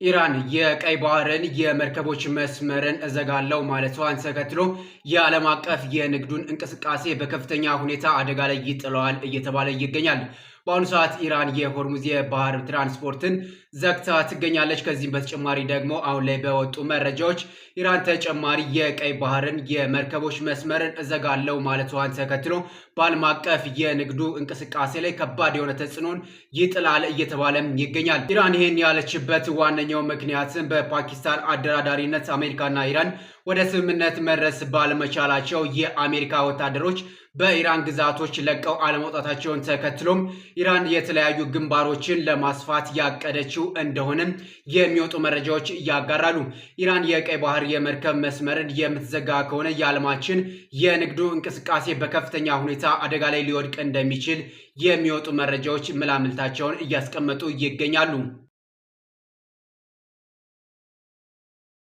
ኢራን የቀይ ባህርን የመርከቦች መስመርን እዘጋለው ማለቷን ተከትሎ የዓለም አቀፍ የንግዱን እንቅስቃሴ በከፍተኛ ሁኔታ አደጋ ላይ ይጥለዋል እየተባለ ይገኛል። በአሁኑ ሰዓት ኢራን የሆርሙዝ የባህር ትራንስፖርትን ዘግታ ትገኛለች። ከዚህም በተጨማሪ ደግሞ አሁን ላይ በወጡ መረጃዎች ኢራን ተጨማሪ የቀይ ባህርን የመርከቦች መስመርን እዘጋለው ማለቷን ተከትሎ በዓለም አቀፍ የንግዱ እንቅስቃሴ ላይ ከባድ የሆነ ተጽዕኖን ይጥላል እየተባለም ይገኛል። ኢራን ይህን ያለችበት ዋነኛው ምክንያትም በፓኪስታን አደራዳሪነት አሜሪካና ኢራን ወደ ስምምነት መድረስ ባለመቻላቸው የአሜሪካ ወታደሮች በኢራን ግዛቶች ለቀው አለመውጣታቸውን ተከትሎም ኢራን የተለያዩ ግንባሮችን ለማስፋት ያቀደችው እንደሆነም የሚወጡ መረጃዎች ያጋራሉ። ኢራን የቀይ ባህር የመርከብ መስመርን የምትዘጋ ከሆነ የዓለማችን የንግዱ እንቅስቃሴ በከፍተኛ ሁኔታ አደጋ ላይ ሊወድቅ እንደሚችል የሚወጡ መረጃዎች ምላምልታቸውን እያስቀመጡ ይገኛሉ።